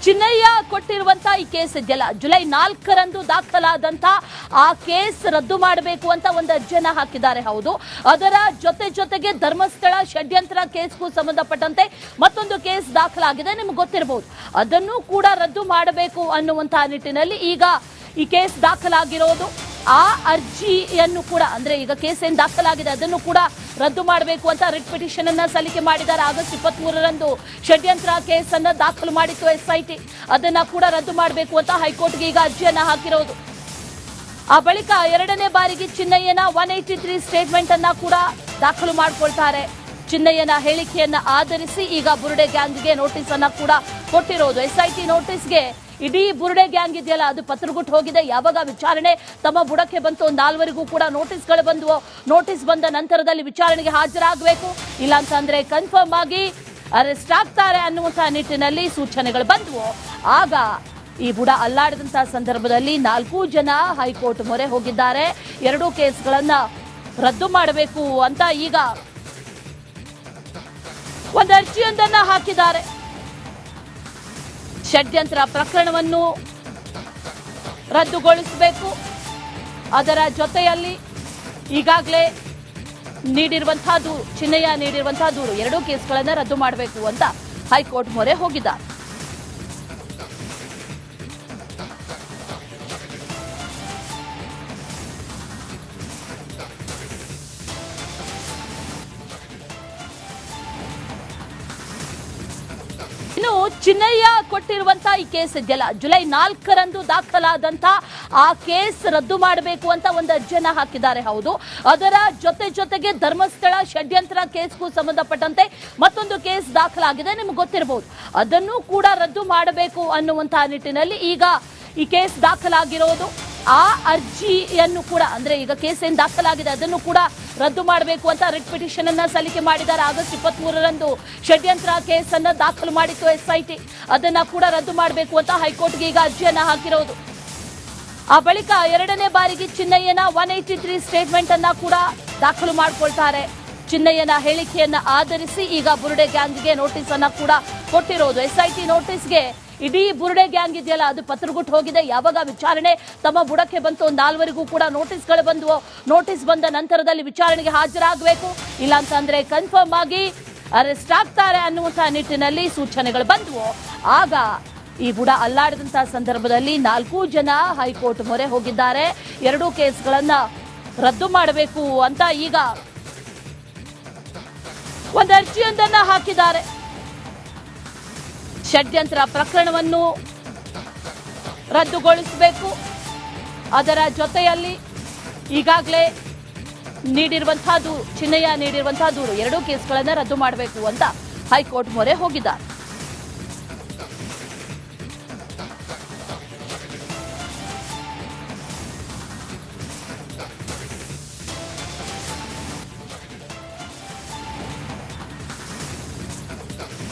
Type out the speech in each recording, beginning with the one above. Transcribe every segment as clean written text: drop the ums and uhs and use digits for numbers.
ಚಿನ್ನಯ್ಯ ಕೊಟ್ಟಿರುವಂತ ಈ ಕೇಸ್ ಇದೆಯಲ್ಲ, ಜುಲೈ 4ರಂದು ದಾಖಲಾದಂತ ಆ ಕೇಸ್ ರದ್ದು ಮಾಡಬೇಕು ಅಂತ ಒಂದು ಅರ್ಜಿಯನ್ನ ಹಾಕಿದ್ದಾರೆ. ಹೌದು, ಅದರ ಜೊತೆಗೆ ಧರ್ಮಸ್ಥಳ ಷಡ್ಯಂತ್ರ ಕೇಸ್ಗೂ ಸಂಬಂಧಪಟ್ಟಂತೆ ಮತ್ತೊಂದು ಕೇಸ್ ದಾಖಲಾಗಿದೆ, ನಿಮ್ಗೆ ಗೊತ್ತಿರಬಹುದು. ಅದನ್ನು ಕೂಡ ರದ್ದು ಮಾಡಬೇಕು ಅನ್ನುವಂತಹ ನಿಟ್ಟಿನಲ್ಲಿ ಈಗ ಈ ಕೇಸ್ ದಾಖಲಾಗಿರೋದು. ಆ ಅರ್ಜಿಯನ್ನು ಕೂಡ ಅಂದ್ರೆ ಈಗ ಕೇಸ್ ಏನ್ ದಾಖಲಾಗಿದೆ ಅದನ್ನು ಕೂಡ ರದ್ದು ಮಾಡಬೇಕು ಅಂತ ರಿಟ್ ಪಿಟಿಷನ್ ಅನ್ನ ಸಲ್ಲಿಕೆ ಮಾಡಿದ್ದಾರೆ. ಆಗಸ್ಟ್ 23ರಂದು ಷಡ್ಯಂತ್ರ ಕೇಸ್ ಅನ್ನ ದಾಖಲು ಮಾಡಿತ್ತು SIT. ಅದನ್ನ ಕೂಡ ರದ್ದು ಮಾಡಬೇಕು ಅಂತ ಹೈಕೋರ್ಟ್ಗೆ ಈಗ ಅರ್ಜಿಯನ್ನ ಹಾಕಿರೋದು. ಆ ಬಳಿಕ ಎರಡನೇ ಬಾರಿಗೆ ಚಿನ್ನಯ್ಯನ 183 ಸ್ಟೇಟ್ಮೆಂಟ್ ಅನ್ನ ಕೂಡ ದಾಖಲು ಮಾಡಿಕೊಳ್ತಾರೆ. ಚಿನ್ನಯ್ಯನ ಹೇಳಿಕೆಯನ್ನ ಆಧರಿಸಿ ಈಗ ಬುರುಡೆ ಗ್ಯಾಂಗ್ಗೆ ನೋಟಿಸ್ ಅನ್ನ ಕೂಡ ಕೊಟ್ಟಿರೋದು. SIT ನೋಟಿಸ್ಗೆ ಇಡೀ ಬುರುಡೆ ಗ್ಯಾಂಗ್ ಇದೆಯಲ್ಲ ಅದು ಪತ್ರಗುಟ್ಟು ಹೋಗಿದೆ. ಯಾವಾಗ ವಿಚಾರಣೆ ತಮ್ಮ ಬುಡಕ್ಕೆ ಬಂತು, 4ವರೆಗೂ ಕೂಡ ನೋಟಿಸ್ಗಳು ಬಂದವು. ನೋಟಿಸ್ ಬಂದ ನಂತರದಲ್ಲಿ ವಿಚಾರಣೆಗೆ ಹಾಜರಾಗಬೇಕು, ಇಲ್ಲ ಅಂತಂದ್ರೆ ಕನ್ಫರ್ಮ್ ಆಗಿ ಅರೆಸ್ಟ್ ಆಗ್ತಾರೆ ಅನ್ನುವಂತಹ ನಿಟ್ಟಿನಲ್ಲಿ ಸೂಚನೆಗಳು ಬಂದವು. ಆಗ ಈ ಬುಡ ಅಲ್ಲಾಡಿದಂತಹ ಸಂದರ್ಭದಲ್ಲಿ 4 ಜನ ಹೈಕೋರ್ಟ್ ಮೊರೆ ಹೋಗಿದ್ದಾರೆ. 2 ಕೇಸ್ಗಳನ್ನ ರದ್ದು ಮಾಡಬೇಕು ಅಂತ ಈಗ ಒಂದು ಅರ್ಜಿಯೊಂದನ್ನ ಹಾಕಿದ್ದಾರೆ. ಷಡ್ಯಂತ್ರ ಪ್ರಕರಣವನ್ನು ರದ್ದುಗೊಳಿಸಬೇಕು, ಅದರ ಜೊತೆಯಲ್ಲಿ ಈಗಾಗಲೇ ನೀಡಿರುವಂತಹ ದೂರು, ಚಿನ್ನಯ್ಯ ನೀಡಿರುವಂತಹ ದೂರು, 2 ಕೇಸ್ಗಳನ್ನು ರದ್ದು ಮಾಡಬೇಕು ಅಂತ ಹೈಕೋರ್ಟ್ ಮೊರೆ ಹೋಗಿದ್ದಾರೆ. ಇನ್ನು ಚಿನ್ನಯ್ಯ ಕೊಟ್ಟಿರುವಂತ ಈ ಕೇಸ್ ಇದೆಯಲ್ಲ, ಜುಲೈ 4ರಂದು ದಾಖಲಾದಂತ ಆ ಕೇಸ್ ರದ್ದು ಮಾಡಬೇಕು ಅಂತ ಒಂದು ಅರ್ಜಿಯನ್ನ ಹಾಕಿದ್ದಾರೆ. ಹೌದು, ಅದರ ಜೊತೆಗೆ ಧರ್ಮಸ್ಥಳ ಷಡ್ಯಂತ್ರ ಕೇಸ್ಗೂ ಸಂಬಂಧಪಟ್ಟಂತೆ ಮತ್ತೊಂದು ಕೇಸ್ ದಾಖಲಾಗಿದೆ, ನಿಮ್ಗೆ ಗೊತ್ತಿರಬಹುದು. ಅದನ್ನು ಕೂಡ ರದ್ದು ಮಾಡಬೇಕು ಅನ್ನುವಂತಹ ನಿಟ್ಟಿನಲ್ಲಿ ಈಗ ಈ ಕೇಸ್ ದಾಖಲಾಗಿರೋದು. ಆ ಅರ್ಜಿಯನ್ನು ಕೂಡ ಅಂದ್ರೆ ಈಗ ಕೇಸ್ ಏನ್ ದಾಖಲಾಗಿದೆ ಅದನ್ನು ಕೂಡ ರದ್ದು ಮಾಡಬೇಕು ಅಂತ ರಿಟ್ ಪಿಟಿಷನ್ ಅನ್ನ ಸಲ್ಲಿಕೆ ಮಾಡಿದ್ದಾರೆ. ಆಗಸ್ಟ್ 23ರಂದು ಷಡ್ಯಂತ್ರ ಕೇಸ್ ಅನ್ನ ದಾಖಲು ಮಾಡಿತ್ತು SIT. ಅದನ್ನ ಕೂಡ ರದ್ದು ಮಾಡಬೇಕು ಅಂತ ಹೈಕೋರ್ಟ್ಗೆ ಈಗ ಅರ್ಜಿಯನ್ನ ಹಾಕಿರೋದು. ಆ ಬಳಿಕ ಎರಡನೇ ಬಾರಿಗೆ ಚಿನ್ನಯ್ಯನ 183 ಸ್ಟೇಟ್ಮೆಂಟ್ ಅನ್ನ ಕೂಡ ದಾಖಲು ಮಾಡಿಕೊಳ್ತಾರೆ. ಚಿನ್ನಯ್ಯನ ಹೇಳಿಕೆಯನ್ನ ಆಧರಿಸಿ ಈಗ ಬುರುಡೆ ಗ್ಯಾಂಗ್ಗೆ ನೋಟಿಸ್ ಅನ್ನ ಕೂಡ ಕೊಟ್ಟಿರೋದು. SIT ನೋಟಿಸ್ಗೆ ಇಡೀ ಬುರುಡೆ ಗ್ಯಾಂಗ್ ಇದೆಯಲ್ಲ ಅದು ಪತ್ರಗುಟ್ಟು ಹೋಗಿದೆ. ಯಾವಾಗ ವಿಚಾರಣೆ ತಮ್ಮ ಬುಡಕ್ಕೆ ಬಂತು, 4ವರೆಗೂ ಕೂಡ ನೋಟಿಸ್ಗಳು ಬಂದವು. ನೋಟಿಸ್ ಬಂದ ನಂತರದಲ್ಲಿ ವಿಚಾರಣೆಗೆ ಹಾಜರಾಗಬೇಕು, ಇಲ್ಲ ಅಂತಂದ್ರೆ ಕನ್ಫರ್ಮ್ ಆಗಿ ಅರೆಸ್ಟ್ ಆಗ್ತಾರೆ ಅನ್ನುವಂತಹ ನಿಟ್ಟಿನಲ್ಲಿ ಸೂಚನೆಗಳು ಬಂದವು. ಆಗ ಈ ಬುಡ ಅಲ್ಲಾಡಿದಂತಹ ಸಂದರ್ಭದಲ್ಲಿ 4 ಜನ ಹೈಕೋರ್ಟ್ ಮೊರೆ ಹೋಗಿದ್ದಾರೆ. 2 ಕೇಸ್ಗಳನ್ನ ರದ್ದು ಮಾಡಬೇಕು ಅಂತ ಈಗ ಒಂದು ಅರ್ಜಿಯೊಂದನ್ನ ಹಾಕಿದ್ದಾರೆ. ಷಡ್ಯಂತ್ರ ಪ್ರಕರಣವನ್ನು ರದ್ದುಗೊಳಿಸಬೇಕು, ಅದರ ಜೊತೆಯಲ್ಲಿ ಈಗಾಗಲೇ ನೀಡಿರುವಂತಹ ದೂರು, ಚಿನ್ನಯ್ಯ ನೀಡಿರುವಂತಹ ದೂರು, 2 ಕೇಸ್ಗಳನ್ನು ರದ್ದು ಮಾಡಬೇಕು ಅಂತ ಹೈಕೋರ್ಟ್ ಮೊರೆ ಹೋಗಿದ್ದಾರೆ.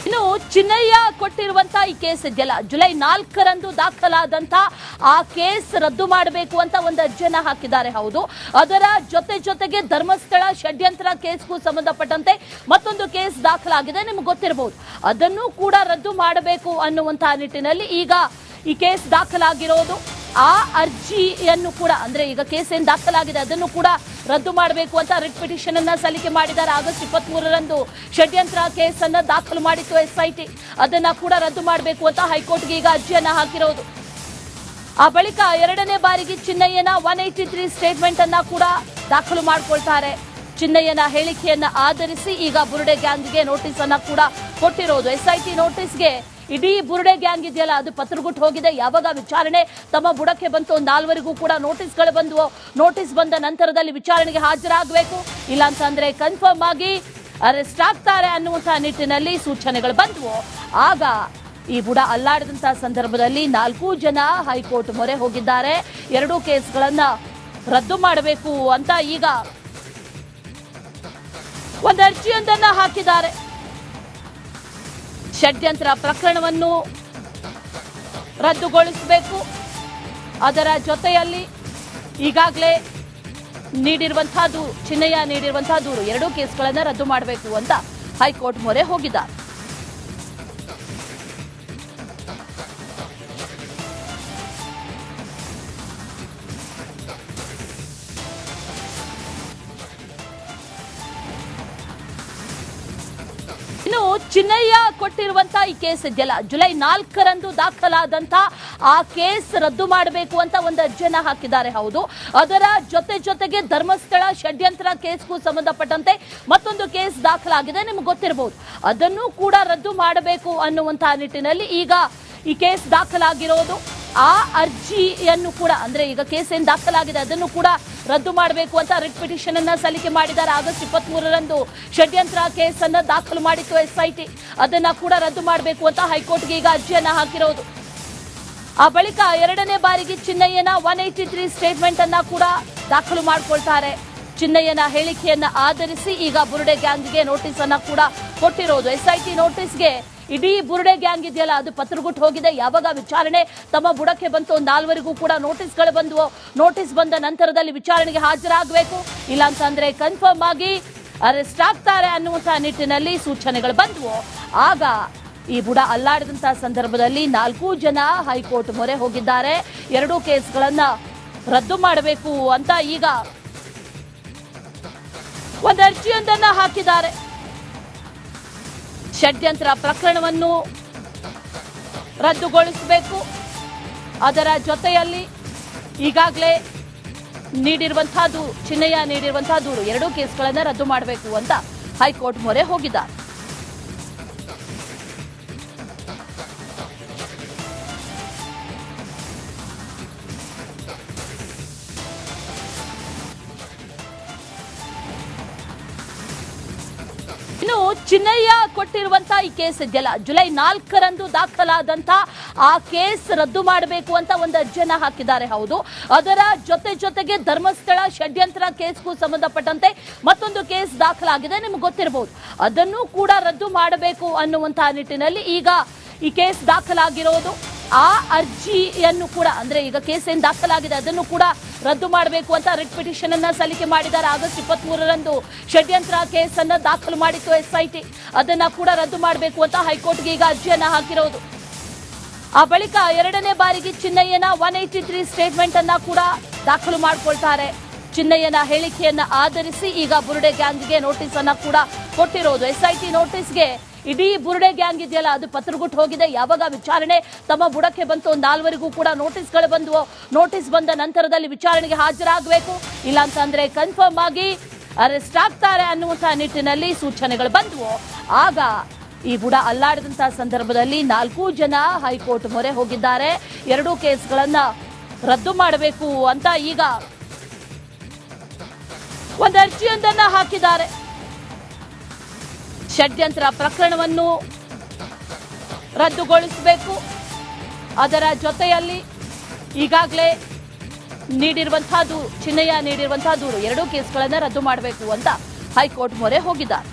ಇನ್ನು ಚಿನ್ನಯ್ಯ ಕೊಟ್ಟಿರುವಂತ ಈ ಕೇಸ್ ಇದೆಯಲ್ಲ, ಜುಲೈ 4ರಂದು ದಾಖಲಾದಂತ ಆ ಕೇಸ್ ರದ್ದು ಮಾಡಬೇಕು ಅಂತ ಒಂದು ಅರ್ಜಿಯನ್ನ ಹಾಕಿದ್ದಾರೆ. ಹೌದು, ಅದರ ಜೊತೆಗೆ ಧರ್ಮಸ್ಥಳ ಷಡ್ಯಂತ್ರ ಕೇಸ್ಗೂ ಸಂಬಂಧಪಟ್ಟಂತೆ ಮತ್ತೊಂದು ಕೇಸ್ ದಾಖಲಾಗಿದೆ, ನಿಮ್ಗೆ ಗೊತ್ತಿರಬಹುದು. ಅದನ್ನು ಕೂಡ ರದ್ದು ಮಾಡಬೇಕು ಅನ್ನುವಂತಹ ನಿಟ್ಟಿನಲ್ಲಿ ಈಗ ಈ ಕೇಸ್ ದಾಖಲಾಗಿರೋದು. ಆ ಅರ್ಜಿಯನ್ನು ಕೂಡ ಅಂದ್ರೆ ಈಗ ಕೇಸ್ ಏನ್ ದಾಖಲಾಗಿದೆ ಅದನ್ನು ಕೂಡ ರದ್ದು ಮಾಡಬೇಕು ಅಂತ ರಿಟ್ ಪಿಟಿಷನ್ ಅನ್ನ ಸಲ್ಲಿಕೆ ಮಾಡಿದ್ದಾರೆ. ಆಗಸ್ಟ್ 23ರಂದು ಷಡ್ಯಂತ್ರ ಕೇಸ್ ಅನ್ನ ದಾಖಲು ಮಾಡಿತ್ತು SIT. ಅದನ್ನ ಕೂಡ ರದ್ದು ಮಾಡಬೇಕು ಅಂತ ಹೈಕೋರ್ಟ್ಗೆ ಈಗ ಅರ್ಜಿಯನ್ನ ಹಾಕಿರೋದು. ಆ ಬಳಿಕ ಎರಡನೇ ಬಾರಿಗೆ ಚಿನ್ನಯ್ಯನ 183 ಸ್ಟೇಟ್ಮೆಂಟ್ ಅನ್ನ ಕೂಡ ದಾಖಲು ಮಾಡಿಕೊಳ್ತಾರೆ. ಚಿನ್ನಯ್ಯನ ಹೇಳಿಕೆಯನ್ನ ಆಧರಿಸಿ ಈಗ ಬುರುಡೆ ಗ್ಯಾಂಗ್ಗೆ ನೋಟಿಸ್ ಅನ್ನ ಕೂಡ ಕೊಟ್ಟಿರೋದು. SIT ನೋಟಿಸ್ಗೆ ಇಡೀ ಬುರುಡೆ ಗ್ಯಾಂಗ್ ಇದೆಯಲ್ಲ ಅದು ಪತ್ರಗುಟ್ಟು ಹೋಗಿದೆ. ಯಾವಾಗ ವಿಚಾರಣೆ ತಮ್ಮ ಬುಡಕ್ಕೆ ಬಂತು, 4ವರೆಗೂ ಕೂಡ ನೋಟಿಸ್ಗಳು ಬಂದವು. ನೋಟಿಸ್ ಬಂದ ನಂತರದಲ್ಲಿ ವಿಚಾರಣೆಗೆ ಹಾಜರಾಗಬೇಕು, ಇಲ್ಲ ಅಂತಂದ್ರೆ ಕನ್ಫರ್ಮ್ ಆಗಿ ಅರೆಸ್ಟ್ ಆಗ್ತಾರೆ ಅನ್ನುವಂತಹ ನಿಟ್ಟಿನಲ್ಲಿ ಸೂಚನೆಗಳು ಬಂದವು. ಆಗ ಈ ಬುಡ ಅಲ್ಲಾಡಿದಂತಹ ಸಂದರ್ಭದಲ್ಲಿ 4 ಜನ ಹೈಕೋರ್ಟ್ ಮೊರೆ ಹೋಗಿದ್ದಾರೆ. 2 ಕೇಸ್ಗಳನ್ನ ರದ್ದು ಮಾಡಬೇಕು ಅಂತ ಈಗ ಒಂದು ಅರ್ಜಿಯೊಂದನ್ನ ಹಾಕಿದ್ದಾರೆ. ಷಡ್ಯಂತ್ರ ಪ್ರಕರಣವನ್ನು ರದ್ದುಗೊಳಿಸಬೇಕು, ಅದರ ಜೊತೆಯಲ್ಲಿ ಈಗಾಗಲೇ ನೀಡಿರುವಂತಹ ದೂರು, ಚಿನ್ನಯ್ಯ ನೀಡಿರುವಂತಹ ದೂರು, 2 ಕೇಸ್ಗಳನ್ನು ರದ್ದು ಮಾಡಬೇಕು ಅಂತ ಹೈಕೋರ್ಟ್ ಮೊರೆ ಹೋಗಿದ್ದಾರೆ. ಚಿನ್ನಯ್ಯ ಕೊಟ್ಟಿರುವಂತ ಈ ಕೇಸ್ ಇದೆಯಲ್ಲ, ಜುಲೈ 4ರಂದು ದಾಖಲಾದಂತ ಆ ಕೇಸ್ ರದ್ದು ಮಾಡಬೇಕು ಅಂತ ಒಂದು ಅರ್ಜಿಯನ್ನ ಹಾಕಿದ್ದಾರೆ. ಹೌದು, ಅದರ ಜೊತೆಗೆ ಧರ್ಮಸ್ಥಳ ಷಡ್ಯಂತ್ರ ಕೇಸ್ಗೂ ಸಂಬಂಧಪಟ್ಟಂತೆ ಮತ್ತೊಂದು ಕೇಸ್ ದಾಖಲಾಗಿದೆ, ನಿಮ್ಗೆ ಗೊತ್ತಿರಬಹುದು. ಅದನ್ನು ಕೂಡ ರದ್ದು ಮಾಡಬೇಕು ಅನ್ನುವಂತಹ ನಿಟ್ಟಿನಲ್ಲಿ ಈಗ ಈ ಕೇಸ್ ದಾಖಲಾಗಿರೋದು. ಆ ಅರ್ಜಿಯನ್ನು ಕೂಡ ಅಂದ್ರೆ ಈಗ ಕೇಸ್ ಏನ್ ದಾಖಲಾಗಿದೆ ಅದನ್ನು ಕೂಡ ರದ್ದು ಮಾಡಬೇಕು ಅಂತ ರಿಟ್ ಪಿಟಿಷನ್ ಅನ್ನ ಸಲ್ಲಿಕೆ ಮಾಡಿದ್ದಾರೆ. ಆಗಸ್ಟ್ 23ರಂದು ಷಡ್ಯಂತ್ರ ಕೇಸ್ ಅನ್ನ ದಾಖಲು ಮಾಡಿತ್ತು SIT. ಅದನ್ನ ಕೂಡ ರದ್ದು ಮಾಡಬೇಕು ಅಂತ ಹೈಕೋರ್ಟ್ಗೆ ಈಗ ಅರ್ಜಿಯನ್ನ ಹಾಕಿರೋದು. ಆ ಬಳಿಕ ಎರಡನೇ ಬಾರಿಗೆ ಚಿನ್ನಯ್ಯನ 183 ಸ್ಟೇಟ್ಮೆಂಟ್ ಅನ್ನ ಕೂಡ ದಾಖಲು ಮಾಡಿಕೊಳ್ತಾರೆ. ಚಿನ್ನಯ್ಯನ ಹೇಳಿಕೆಯನ್ನ ಆಧರಿಸಿ ಈಗ ಬುರುಡೆ ಗ್ಯಾಂಗ್ಗೆ ನೋಟಿಸ್ ಅನ್ನ ಕೂಡ ಕೊಟ್ಟಿರೋದು. SIT ನೋಟಿಸ್ಗೆ ಇಡೀ ಬುರುಡೆ ಗ್ಯಾಂಗ್ ಇದೆಯಲ್ಲ ಅದು ಪತ್ರಗುಟ್ಟು ಹೋಗಿದೆ. ಯಾವಾಗ ವಿಚಾರಣೆ ತಮ್ಮ ಬುಡಕ್ಕೆ ಬಂತು, 4ವರೆಗೂ ಕೂಡ ನೋಟಿಸ್ಗಳು ಬಂದವು. ನೋಟಿಸ್ ಬಂದ ನಂತರದಲ್ಲಿ ವಿಚಾರಣೆಗೆ ಹಾಜರಾಗಬೇಕು, ಇಲ್ಲ ಅಂತಂದ್ರೆ ಕನ್ಫರ್ಮ್ ಆಗಿ ಅರೆಸ್ಟ್ ಆಗ್ತಾರೆ ಅನ್ನುವಂತಹ ನಿಟ್ಟಿನಲ್ಲಿ ಸೂಚನೆಗಳು ಬಂದವು. ಆಗ ಈ ಬುಡ ಅಲ್ಲಾಡಿದಂತಹ ಸಂದರ್ಭದಲ್ಲಿ 4 ಜನ ಹೈಕೋರ್ಟ್ ಮೊರೆ ಹೋಗಿದ್ದಾರೆ. 2 ಕೇಸ್ಗಳನ್ನ ರದ್ದು ಮಾಡಬೇಕು ಅಂತ ಈಗ ಒಂದು ಅರ್ಜಿಯೊಂದನ್ನ ಹಾಕಿದ್ದಾರೆ. ಷಡ್ಯಂತ್ರ ಪ್ರಕರಣವನ್ನು ರದ್ದುಗೊಳಿಸಬೇಕು, ಅದರ ಜೊತೆಯಲ್ಲಿ ಈಗಾಗಲೇ ನೀಡಿರುವಂತಹ ಚಿನ್ನಯ್ಯ ನೀಡಿರುವಂತಹ ದೂರು 2 ಕೇಸ್ಗಳನ್ನು ರದ್ದು ಮಾಡಬೇಕು ಅಂತ ಹೈಕೋರ್ಟ್ ಮೊರೆ ಹೋಗಿದ್ದಾರೆ. ಇನ್ನು ಚಿನ್ನಯ್ಯ ಕೊಟ್ಟಿರುವಂತ ಈ ಕೇಸ್ ಇದೆಯಲ್ಲ, ಜುಲೈ 4ರಂದು ದಾಖಲಾದಂತ ಆ ಕೇಸ್ ರದ್ದು ಮಾಡಬೇಕು ಅಂತ ಒಂದು ಅರ್ಜಿಯನ್ನ ಹಾಕಿದ್ದಾರೆ. ಹೌದು, ಅದರ ಜೊತೆಗೆ ಧರ್ಮಸ್ಥಳ ಷಡ್ಯಂತ್ರ ಕೇಸ್ಗೂ ಸಂಬಂಧಪಟ್ಟಂತೆ ಮತ್ತೊಂದು ಕೇಸ್ ದಾಖಲಾಗಿದೆ, ನಿಮ್ಗೆ ಗೊತ್ತಿರಬಹುದು. ಅದನ್ನು ಕೂಡ ರದ್ದು ಮಾಡಬೇಕು ಅನ್ನುವಂತಹ ನಿಟ್ಟಿನಲ್ಲಿ ಈಗ ಈ ಕೇಸ್ ದಾಖಲಾಗಿರೋದು. ಆ ಅರ್ಜಿಯನ್ನು ಕೂಡ ಅಂದ್ರೆ ಈಗ ಕೇಸ್ ಏನ್ ದಾಖಲಾಗಿದೆ ಅದನ್ನು ಕೂಡ ರದ್ದು ಮಾಡಬೇಕು ಅಂತ ರಿಟ್ ಪಿಟಿಷನ್ ಅನ್ನ ಸಲ್ಲಿಕೆ ಮಾಡಿದ್ದಾರೆ. ಆಗಸ್ಟ್ 23ರಂದು ಷಡ್ಯಂತ್ರ ಕೇಸ್ ಅನ್ನ ದಾಖಲು ಮಾಡಿತ್ತು SIT. ಅದನ್ನ ಕೂಡ ರದ್ದು ಮಾಡಬೇಕು ಅಂತ ಹೈಕೋರ್ಟ್ಗೆ ಈಗ ಅರ್ಜಿಯನ್ನ ಹಾಕಿರೋದು. ಆ ಬಳಿಕ ಎರಡನೇ ಬಾರಿಗೆ ಚಿನ್ನಯ್ಯನ 183 ಸ್ಟೇಟ್ಮೆಂಟ್ ಅನ್ನ ಕೂಡ ದಾಖಲು ಮಾಡಿಕೊಳ್ತಾರೆ. ಚಿನ್ನಯ್ಯನ ಹೇಳಿಕೆಯನ್ನ ಆಧರಿಸಿ ಈಗ ಬುರುಡೆ ಗ್ಯಾಂಗ್ಗೆ ನೋಟಿಸ್ ಅನ್ನ ಕೂಡ ಕೊಟ್ಟಿರೋದು. SIT ನೋಟಿಸ್ಗೆ ಇಡೀ ಬುರುಡೆ ಗ್ಯಾಂಗ್ ಇದೆಯಲ್ಲ ಅದು ಪತ್ರಗುಟ್ಟು ಹೋಗಿದೆ. ಯಾವಾಗ ವಿಚಾರಣೆ ತಮ್ಮ ಬುಡಕ್ಕೆ ಬಂತು, 4ವರೆಗೂ ಕೂಡ ನೋಟಿಸ್ಗಳು ಬಂದವು. ನೋಟಿಸ್ ಬಂದ ನಂತರದಲ್ಲಿ ವಿಚಾರಣೆಗೆ ಹಾಜರಾಗಬೇಕು, ಇಲ್ಲ ಅಂತಂದ್ರೆ ಕನ್ಫರ್ಮ್ ಆಗಿ ಅರೆಸ್ಟ್ ಆಗ್ತಾರೆ ಅನ್ನುವಂತಹ ನಿಟ್ಟಿನಲ್ಲಿ ಸೂಚನೆಗಳು ಬಂದವು. ಆಗ ಈ ಬುಡ ಅಲ್ಲಾಡಿದಂತಹ ಸಂದರ್ಭದಲ್ಲಿ 4 ಜನ ಹೈಕೋರ್ಟ್ ಮೊರೆ ಹೋಗಿದ್ದಾರೆ. 2 ಕೇಸ್ಗಳನ್ನ ರದ್ದು ಮಾಡಬೇಕು ಅಂತ ಈಗ ಒಂದು ಅರ್ಜಿಯೊಂದನ್ನ ಹಾಕಿದ್ದಾರೆ. ಷಡ್ಯಂತ್ರ ಪ್ರಕರಣವನ್ನು ರದ್ದುಗೊಳಿಸಬೇಕು, ಅದರ ಜೊತೆಯಲ್ಲಿ ಈಗಾಗಲೇ ನೀಡಿರುವಂತಹ ಚಿನ್ನಯ್ಯ ನೀಡಿರುವಂತಹ ದೂರು 2 ಕೇಸ್ಗಳನ್ನು ರದ್ದು ಮಾಡಬೇಕು ಅಂತ ಹೈಕೋರ್ಟ್ ಮೊರೆ ಹೋಗಿದ್ದಾರೆ.